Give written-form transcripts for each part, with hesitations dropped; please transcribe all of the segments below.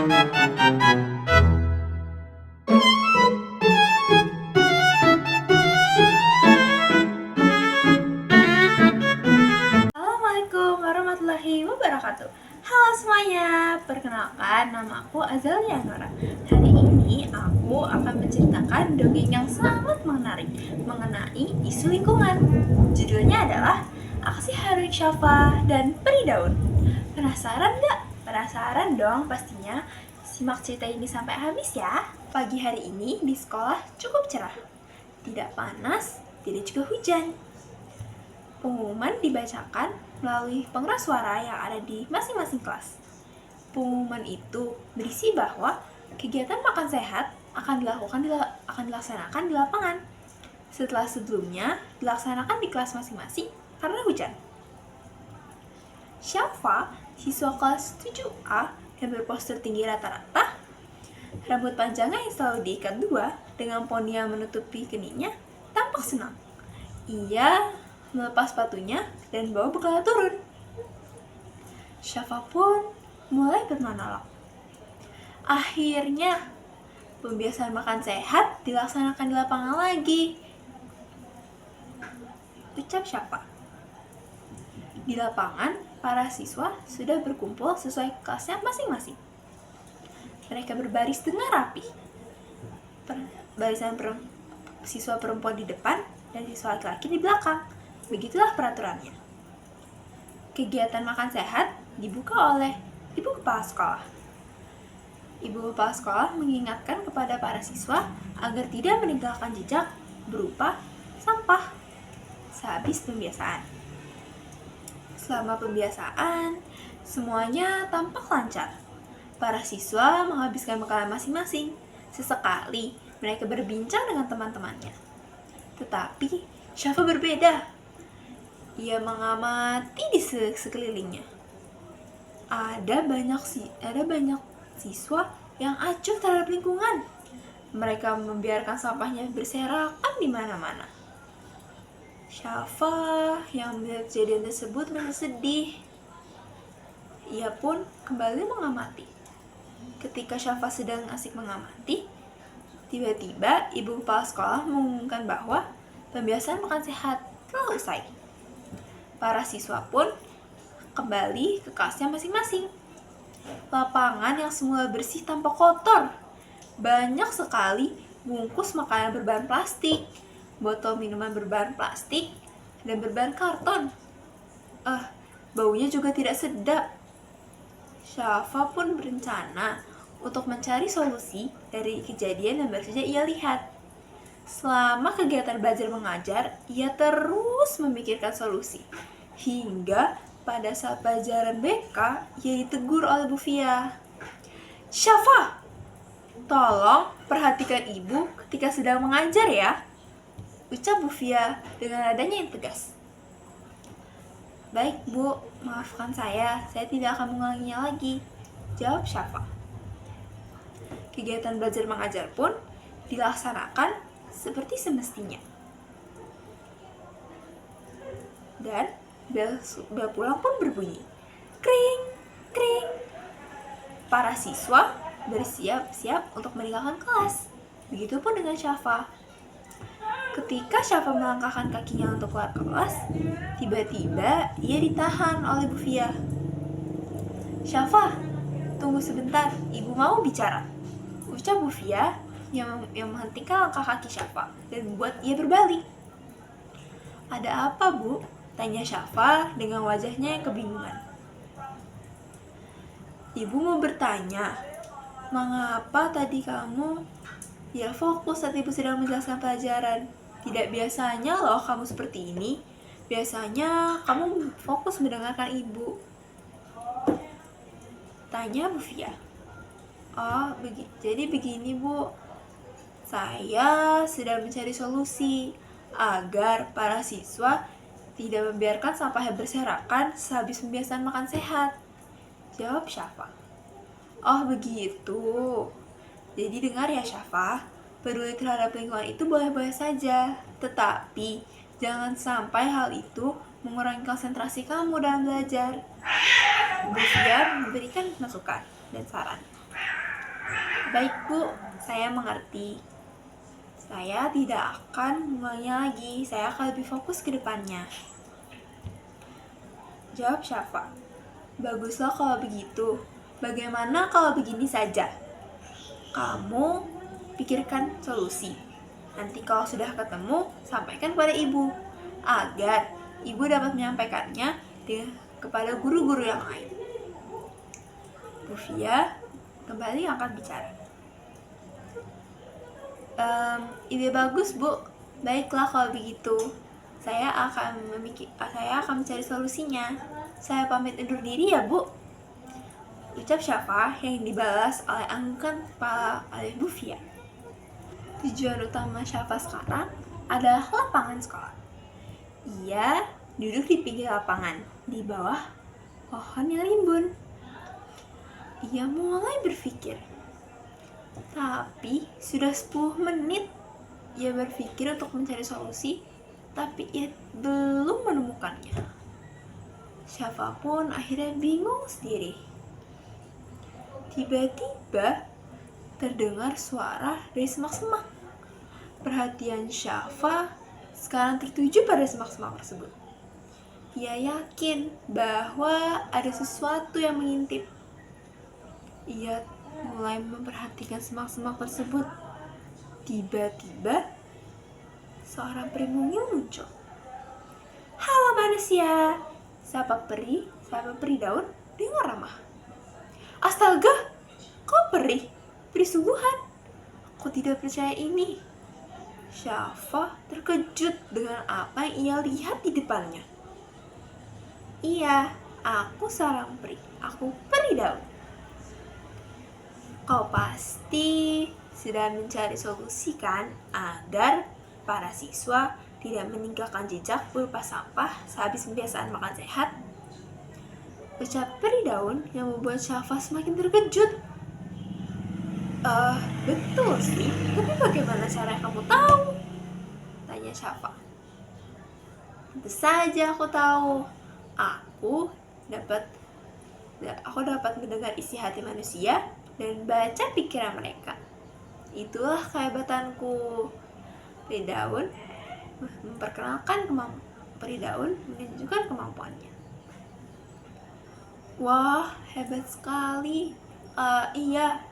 Assalamualaikum warahmatullahi wabarakatuh. Halo semuanya, perkenalkan nama aku Azalia Nora. Hari ini aku akan menceritakan dongeng yang sangat menarik mengenai isu lingkungan. Judulnya adalah Aksi Heroik Syafa dan Peri Daun. Penasaran gak? Penasaran dong pastinya. Simak cerita ini sampai habis ya. Pagi hari ini di sekolah cukup cerah. Tidak panas, tidak juga hujan. Pengumuman dibacakan melalui pengeras suara yang ada di masing-masing kelas. Pengumuman itu berisi bahwa kegiatan makan sehat akan dilaksanakan di lapangan. Setelah sebelumnya dilaksanakan di kelas masing-masing karena hujan. Syafa, siswa kelas 7A yang berpostur tinggi rata-rata, rambut panjangnya yang selalu diikat dua dengan poni yang menutupi keningnya, tampak senang. Ia melepas sepatunya dan bawa bekalnya turun. Syafa pun mulai bermonolog. Akhirnya, pembiasaan makan sehat dilaksanakan di lapangan lagi. Ucap Syafa. Di lapangan, para siswa sudah berkumpul sesuai kelasnya masing-masing. Mereka berbaris dengan rapi. Barisan siswa perempuan di depan dan siswa laki-laki di belakang. Begitulah peraturannya. Kegiatan makan sehat dibuka oleh Ibu Kepala Sekolah. Ibu Kepala Sekolah mengingatkan kepada para siswa agar tidak meninggalkan jejak berupa sampah sehabis pembiasaan. Selama pembiasaan, semuanya tampak lancar. Para siswa menghabiskan bekal masing-masing. Sesekali, mereka berbincang dengan teman-temannya. Tetapi, Syafa berbeda. Ia mengamati di sekelilingnya. Ada banyak siswa yang acuh terhadap lingkungan. Mereka membiarkan sampahnya berserakan di mana-mana. Syafa yang melihat kejadian tersebut merasa sedih. Ia pun kembali mengamati. Ketika Syafa sedang asik mengamati, tiba-tiba ibu kepala sekolah mengumumkan bahwa pembiasaan makan sehat telah usai. Para siswa pun kembali ke kelasnya masing-masing. Lapangan yang semula bersih tampak kotor. Banyak sekali bungkus makanan berbahan plastik, botol minuman berbahan plastik, dan berbahan karton. Baunya juga tidak sedap. Syafa pun berencana untuk mencari solusi dari kejadian yang baru saja ia lihat. Selama kegiatan belajar mengajar, ia terus memikirkan solusi. Hingga pada saat pelajaran BK, ia ditegur oleh Bu Fia. Syafa, tolong perhatikan ibu ketika sedang mengajar ya, ucap Bu Fia dengan nadanya yang tegas. Baik Bu, maafkan saya tidak akan mengulanginya lagi, jawab Syafa. Kegiatan belajar mengajar pun dilaksanakan seperti semestinya. Dan bel pulang pun berbunyi. Kring, kring. Para siswa bersiap-siap untuk meninggalkan kelas. Begitupun dengan Syafa. Ketika Syafa melangkahkan kakinya untuk keluar kelas, tiba-tiba ia ditahan oleh Bu Fia. Syafa, tunggu sebentar, ibu mau bicara, ucap Bu Fia yang menghentikan langkah kaki Syafa dan membuat ia berbalik. Ada apa, Bu? Tanya Syafa dengan wajahnya yang kebingungan. Ibu mau bertanya, mengapa tadi kamu fokus saat ibu sedang menjelaskan pelajaran? Tidak biasanya loh kamu seperti ini. Biasanya kamu fokus mendengarkan ibu. Tanya Bu Fia. Jadi begini Bu, saya sedang mencari solusi agar para siswa tidak membiarkan sampahnya berserakan sehabis pembiasaan makan sehat, jawab Syafa. Oh begitu. Jadi dengar ya Syafa, peduli terhadap lingkungan itu boleh-boleh saja, tetapi jangan sampai hal itu mengurangi konsentrasi kamu dalam belajar. Bu Fia memberikan masukan dan saran. Baik Bu, saya mengerti. Saya tidak akan mengulanginya lagi, saya akan lebih fokus ke depannya. Jawab Syafa. Baguslah kalau begitu. Bagaimana kalau begini saja? Kamu pikirkan solusi. Nanti kalau sudah ketemu, sampaikan kepada ibu. Agar ibu dapat menyampaikannya kepada guru-guru yang lain. Bufia kembali angkat bicara. Ide bagus Bu. Baiklah kalau begitu. Saya akan mencari solusinya. Saya pamit undur diri ya Bu. Ucap Syafa yang dibalas oleh anggukan kepala oleh Bufia. Tujuan utama Syafa sekarang adalah lapangan sekolah. Ia duduk di pinggir lapangan, di bawah pohon yang rimbun. Ia mulai berpikir. Tapi sudah 10 menit ia berpikir untuk mencari solusi, tapi ia belum menemukannya. Syafa pun akhirnya bingung sendiri. Tiba-tiba terdengar suara dari semak-semak. Perhatian Syafa sekarang tertuju pada semak-semak tersebut. Ia yakin bahwa ada sesuatu yang mengintip. Ia mulai memperhatikan semak-semak tersebut. Tiba-tiba seorang peri mungil muncul. Halo manusia, sapa peri daun dengan ramah. Astaga, kau peri sungguhan. Aku tidak percaya ini. Syafa terkejut dengan apa yang ia lihat di depannya. Iya, aku seorang peri. Aku peri daun. Kau pasti sudah mencari solusi kan agar para siswa tidak meninggalkan jejak berupa sampah sehabis kebiasaan makan sehat? Ucap peri daun yang membuat Syafa semakin terkejut. Betul sih, tapi bagaimana cara kamu tahu? Tanya Syafa. Tentu saja aku tahu. Aku dapat mendengar isi hati manusia dan baca pikiran mereka. Itulah kehebatanku. Peri daun menunjukkan kemampuannya. Wah, hebat sekali. Iya,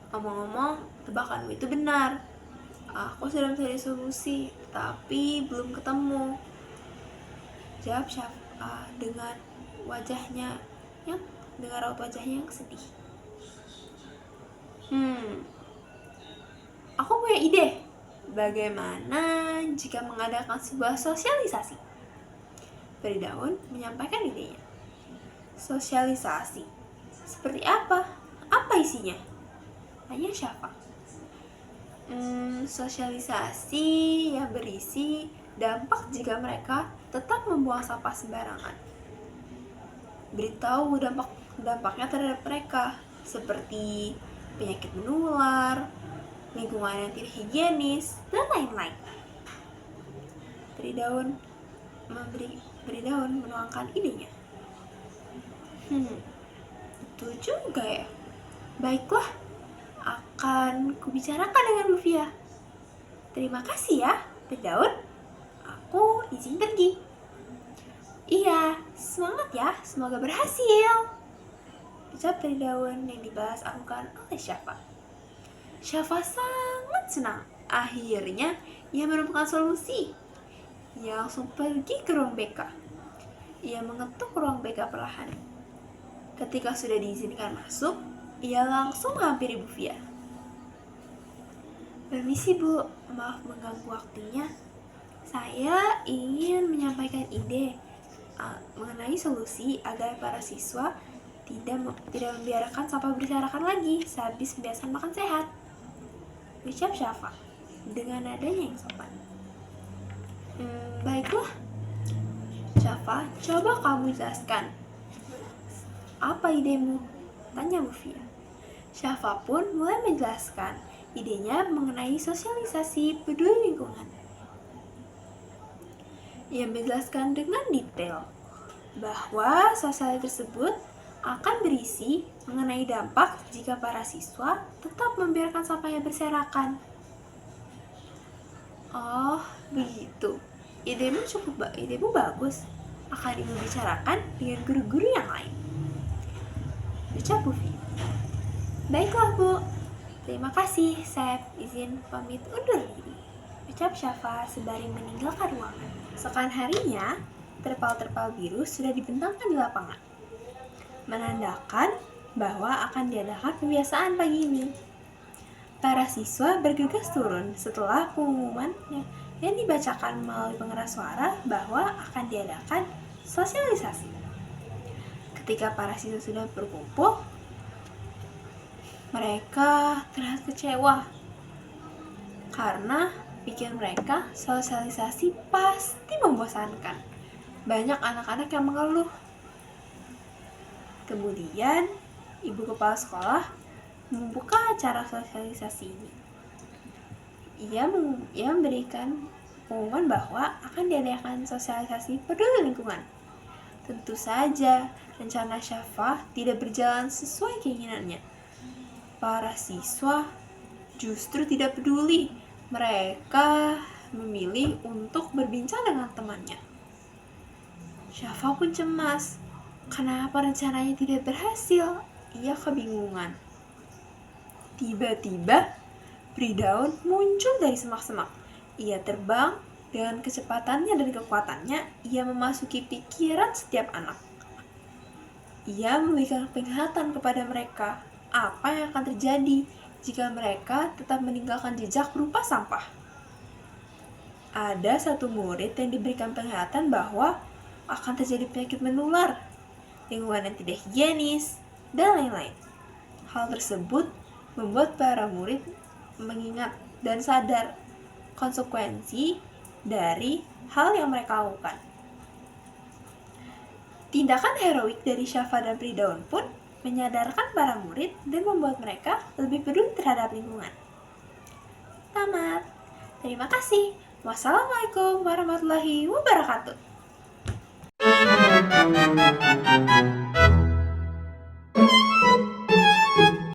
ngomong-ngomong, tebakanmu itu benar. Aku sudah mencari solusi, tapi belum ketemu. Jawab Syafa dengan raut wajahnya yang sedih. Aku punya ide. Bagaimana jika mengadakan sebuah sosialisasi? Peri daun menyampaikan idenya. Sosialisasi? Seperti apa? Apa isinya? Tanya Syafa. Sosialisasi yang berisi dampak jika mereka tetap membuang sampah sembarangan. Beritahu dampaknya terhadap mereka, seperti penyakit menular, lingkungan yang tidak higienis, dan lain-lain. Peri daun menuangkan idenya. Itu juga ya. Baiklah, akan kubicarakan dengan Bufia. Terima kasih ya, Peri daun. Aku izin pergi. Iya, semangat ya, semoga berhasil. Ucap peri daun yang dibalas anggukan oleh Syafa. Syafa sangat senang. Akhirnya, ia menemukan solusi. Ia langsung pergi ke ruang BK. Ia mengetuk ruang BK perlahan. Ketika sudah diizinkan masuk, ia langsung menghampiri Bufia. Permisi Bu, maaf mengganggu waktunya. Saya ingin menyampaikan ide mengenai solusi agar para siswa tidak membiarkan sampah berserakan lagi sehabis kebiasaan makan sehat. Ucap Syafa dengan nadanya yang sopan. Baiklah, Syafa, coba kamu jelaskan. Apa idemu? Tanya Bufia. Syafa pun mulai menjelaskan idenya mengenai sosialisasi peduli lingkungan. Ia menjelaskan dengan detail bahwa sosialisasi tersebut akan berisi mengenai dampak jika para siswa tetap membiarkan sampahnya berserakan. Oh, begitu. Idemu bagus. Akan Ibu bicarakan dengan guru-guru yang lain. Ucap Bu Vi. Baiklah, Bu. Terima kasih, saya izin pamit undur diri. Ucap Syafa sembari meninggalkan ruangan. Esokan harinya, terpal-terpal biru sudah dibentangkan di lapangan, menandakan bahwa akan diadakan pembiasaan pagi ini. Para siswa bergegas turun setelah pengumuman yang dibacakan melalui pengeras suara bahwa akan diadakan sosialisasi. Ketika para siswa sudah berkumpul, mereka terlihat kecewa karena pikir mereka sosialisasi pasti membosankan. Banyak anak-anak yang mengeluh. Kemudian, ibu kepala sekolah membuka acara sosialisasi ini. Ia memberikan pengumuman bahwa akan diadakan sosialisasi peduli lingkungan. Tentu saja, rencana Syafa tidak berjalan sesuai keinginannya. Para siswa justru tidak peduli. Mereka memilih untuk berbincang dengan temannya. Syafa pun cemas. Kenapa rencananya tidak berhasil? Ia kebingungan. Tiba-tiba, Pridaun muncul dari semak-semak. Ia terbang dengan kecepatannya dan kekuatannya. Ia memasuki pikiran setiap anak. Ia memberikan peringatan kepada mereka apa yang akan terjadi jika mereka tetap meninggalkan jejak berupa sampah. Ada satu murid yang diberikan peringatan bahwa akan terjadi penyakit menular, lingkungan yang tidak higienis, dan lain-lain. Hal tersebut membuat para murid mengingat dan sadar konsekuensi dari hal yang mereka lakukan. Tindakan heroik dari Syafa dan Pridaun pun menyadarkan para murid dan membuat mereka lebih peduli terhadap lingkungan. Tamat. Terima kasih. Wassalamualaikum warahmatullahi wabarakatuh.